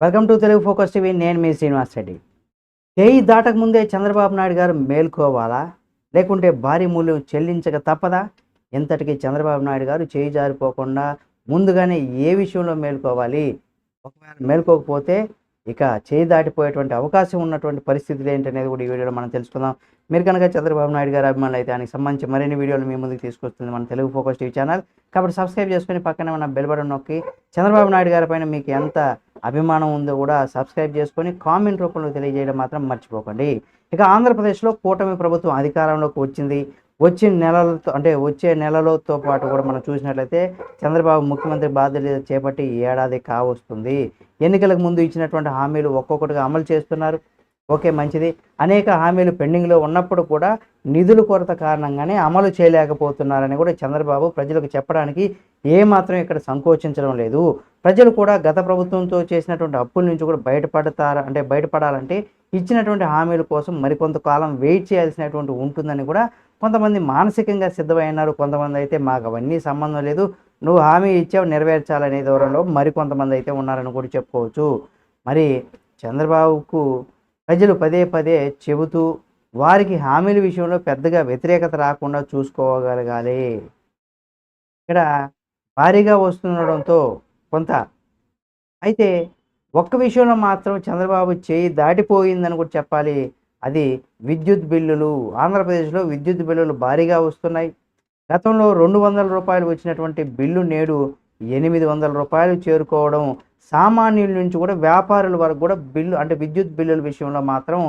Welcome to Telugu focus TV. నేను మీ శ్రీనివాస్ రెడ్డి. చేయి దాటక ముందే చంద్రబాబు నాయుడు గారు మేల్కోవాలా, లేకుంటే భారీ మూల్యం చెల్లించక తప్పదా? ఇంతటికి చంద్రబాబు నాయుడు గారు చేయి జారిపోకుండా ముందుగానే ఏ విషయంలో మేల్కోవాలి, ఒకవేళ మేల్కోకపోతే ఇక చేయి దాటిపోయేటువంటి అవకాశం ఉన్నటువంటి పరిస్థితులు ఏంటనేది కూడా ఈ వీడియోలో మనం తెలుసుకుందాం. మీరు కనుక చంద్రబాబు నాయుడు గారు అభిమానులు అయితే ఆయనకి సంబంధించి మరిన్ని వీడియోలు మీ ముందుకు తీసుకొస్తుంది మన తెలుగు ఫోకస్ టీవీ ఛానల్. కాబట్టి సబ్స్క్రైబ్ చేసుకొని పక్కనే ఉన్న బెల్ బటన్ నొక్కి చంద్రబాబు నాయుడు గారి పైన మీకు ఎంత అభిమానం ఉందో కూడా సబ్స్క్రైబ్ చేసుకొని కామెంట్ రూపంలో తెలియజేయడం మాత్రం మర్చిపోకండి. ఇక ఆంధ్రప్రదేశ్లో కూటమి ప్రభుత్వం అధికారంలోకి వచ్చింది. వచ్చిన నెలలతో అంటే వచ్చే నెలలతో పాటు కూడా మనం చూసినట్లయితే చంద్రబాబు ముఖ్యమంత్రి బాధ్యతలు చేపట్టి ఏడాది కావస్తుంది. ఎన్నికలకు ముందు ఇచ్చినటువంటి హామీలు ఒక్కొక్కటిగా అమలు చేస్తున్నారు. ఓకే, మంచిది. అనేక హామీలు పెండింగ్లో ఉన్నప్పుడు కూడా నిధుల కొరత కారణంగానే అమలు చేయలేకపోతున్నారని కూడా చంద్రబాబు ప్రజలకు చెప్పడానికి ఏమాత్రం ఇక్కడ సంకోచించడం లేదు. ప్రజలు కూడా గత ప్రభుత్వంతో చేసినటువంటి అప్పుల నుంచి కూడా బయటపడాలంటే ఇచ్చినటువంటి హామీల కోసం మరికొంత కాలం వెయిట్ చేయాల్సినటువంటి ఉంటుందని కూడా కొంతమంది మానసికంగా సిద్ధమైనారు. కొంతమంది అయితే మాకు అవన్నీ సంబంధం లేదు, నువ్వు హామీ ఇచ్చావు నెరవేర్చాలనే దూరంలో మరికొంతమంది అయితే ఉన్నారని కూడా చెప్పుకోవచ్చు. మరి చంద్రబాబుకు ప్రజలు పదే పదే చెబుతూ వారికి హామీల విషయంలో పెద్దగా వ్యతిరేకత రాకుండా చూసుకోగలగాలి. ఇక్కడ భారీగా వస్తుండడంతో కొంత అయితే ఒక్క విషయంలో మాత్రం చంద్రబాబు చేయి దాటిపోయిందని కూడా చెప్పాలి. అది విద్యుత్ బిల్లులు. ఆంధ్రప్రదేశ్లో విద్యుత్ బిల్లులు భారీగా వస్తున్నాయి. గతంలో రూ. 200 వచ్చినటువంటి బిల్లు నేడు రూ. 800 చేరుకోవడం, సామాన్యుల నుంచి కూడా వ్యాపారుల వరకు కూడా విద్యుత్ బిల్లుల విషయంలో మాత్రం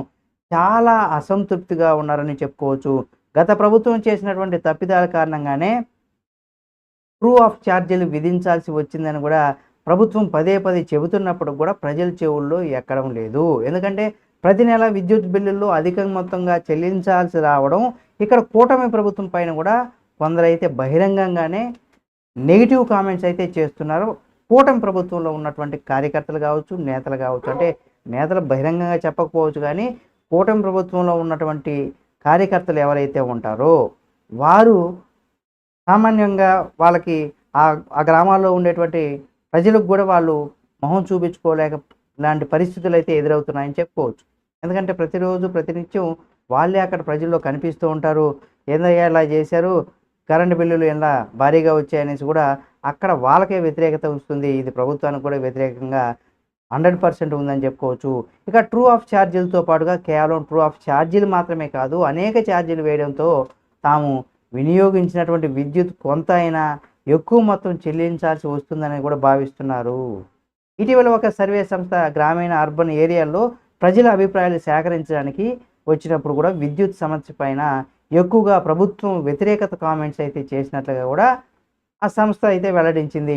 చాలా అసంతృప్తిగా ఉన్నారని చెప్పుకోవచ్చు. గత ప్రభుత్వం చేసినటువంటి తప్పిదాల కారణంగానే ట్రూ ఆఫ్ ఛార్జీలు విధించాల్సి వచ్చిందని కూడా ప్రభుత్వం పదే పదే చెబుతున్నప్పుడు కూడా ప్రజల చెవుల్లో ఎక్కడం లేదు. ఎందుకంటే ప్రతి నెల విద్యుత్ బిల్లుల్లో అధిక మొత్తంగా చెల్లించాల్సి రావడం, ఇక్కడ కూటమి ప్రభుత్వం పైన కూడా కొందరైతే బహిరంగంగానే నెగిటివ్ కామెంట్స్ అయితే చేస్తున్నారు. కూటమి ప్రభుత్వంలో ఉన్నటువంటి కార్యకర్తలు కావచ్చు, నేతలు కావచ్చు. అంటే నేతలు బహిరంగంగా చెప్పకపోవచ్చు, కానీ కూటమి ప్రభుత్వంలో ఉన్నటువంటి కార్యకర్తలు ఎవరైతే ఉంటారో వారు సామాన్యంగా వాళ్ళకి ఆ గ్రామాల్లో ఉండేటువంటి ప్రజలకు కూడా వాళ్ళు మొహం చూపించుకోలేక ఇలాంటి పరిస్థితులు అయితే ఎదురవుతున్నాయని చెప్పుకోవచ్చు. ఎందుకంటే ప్రతిరోజు ప్రతినిత్యం వాళ్ళే అక్కడ ప్రజల్లో కనిపిస్తూ ఉంటారు. ఏందయ్యా ఇలా చేశారు, కరెంటు బిల్లులు ఎలా భారీగా వచ్చాయనేసి కూడా అక్కడ వాళ్ళకే వ్యతిరేకత వస్తుంది. ఇది ప్రభుత్వానికి కూడా వ్యతిరేకంగా 100% ఉందని చెప్పుకోవచ్చు. ఇక ట్రూ ఆఫ్ ఛార్జీలతో పాటుగా కేవలం ట్రూ ఆఫ్ ఛార్జీలు మాత్రమే కాదు, అనేక ఛార్జీలు వేయడంతో తాము వినియోగించినటువంటి విద్యుత్ కొంత అయినా ఎక్కువ మొత్తం చెల్లించాల్సి వస్తుందని కూడా భావిస్తున్నారు. ఇటీవల ఒక సర్వే సంస్థ గ్రామీణ అర్బన్ ఏరియాల్లో ప్రజల అభిప్రాయాలు సేకరించడానికి వచ్చినప్పుడు కూడా విద్యుత్ సమస్య పైన ఎక్కువగా ప్రభుత్వం వ్యతిరేకత కామెంట్స్ అయితే చేసినట్లుగా కూడా ఆ సంస్థ అయితే వెల్లడించింది.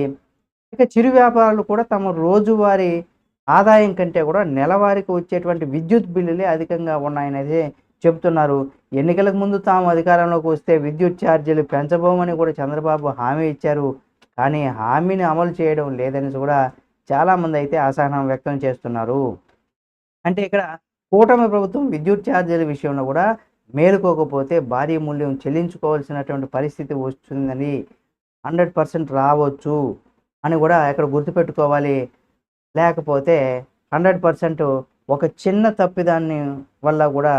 ఇక చిరు వ్యాపారులు కూడా తమ రోజువారీ ఆదాయం కంటే కూడా నెలవారీకి వచ్చేటువంటి విద్యుత్ బిల్లులే అధికంగా ఉన్నాయనేది చెబుతున్నారు. ఎన్నికలకు ముందు తాము అధికారంలోకి వస్తే విద్యుత్ ఛార్జీలు పెంచబోమని కూడా చంద్రబాబు హామీ ఇచ్చారు. కానీ హామీని అమలు చేయడం లేదని కూడా చాలామంది అయితే అసహనం వ్యక్తం చేస్తున్నారు. అంటే ఇక్కడ కూటమి ప్రభుత్వం విద్యుత్ ఛార్జీల విషయంలో కూడా మేలుకోకపోతే భారీ మూల్యం చెల్లించుకోవాల్సినటువంటి పరిస్థితి వస్తుందని 100% రావచ్చు అని కూడా ఇక్కడ గుర్తుపెట్టుకోవాలి. లేకపోతే 100% ఒక చిన్న తప్పిదాన్ని వల్ల కూడా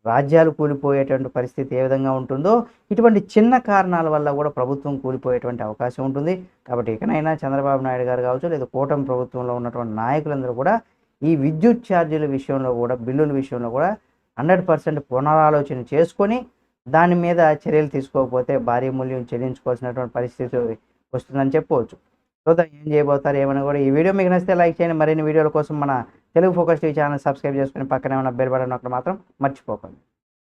రాజ్యాలు కూలిపోయేటువంటి పరిస్థితి ఏ విధంగా ఉంటుందో ఇటువంటి చిన్న కారణాల వల్ల కూడా ప్రభుత్వం కూలిపోయేటువంటి అవకాశం ఉంటుంది. కాబట్టి ఇకనైనా చంద్రబాబు నాయుడు గారు కావచ్చు, లేదా కూటమి ప్రభుత్వంలో ఉన్నటువంటి నాయకులందరూ కూడా ఈ విద్యుత్ ఛార్జీల విషయంలో కూడా బిల్లుల విషయంలో కూడా 100% పునరాలోచన చేసుకొని దాని మీద చర్యలు తీసుకోకపోతే భారీ మూల్యం చెల్లించుకోవాల్సినటువంటి పరిస్థితి వస్తుందని చెప్పవచ్చు. చూద్దాం ఏం చేయబోతారు ఏమని కూడా. ఈ వీడియో మీకు నచ్చితే లైక్ చేయండి. మరిన్ని వీడియోల కోసం మన Telugu focus TV channel subscribe చేసుకుని పక్కనే ఉన్న బెల్ బటన్ నొక్కడం మాత్రం మర్చిపోకండి.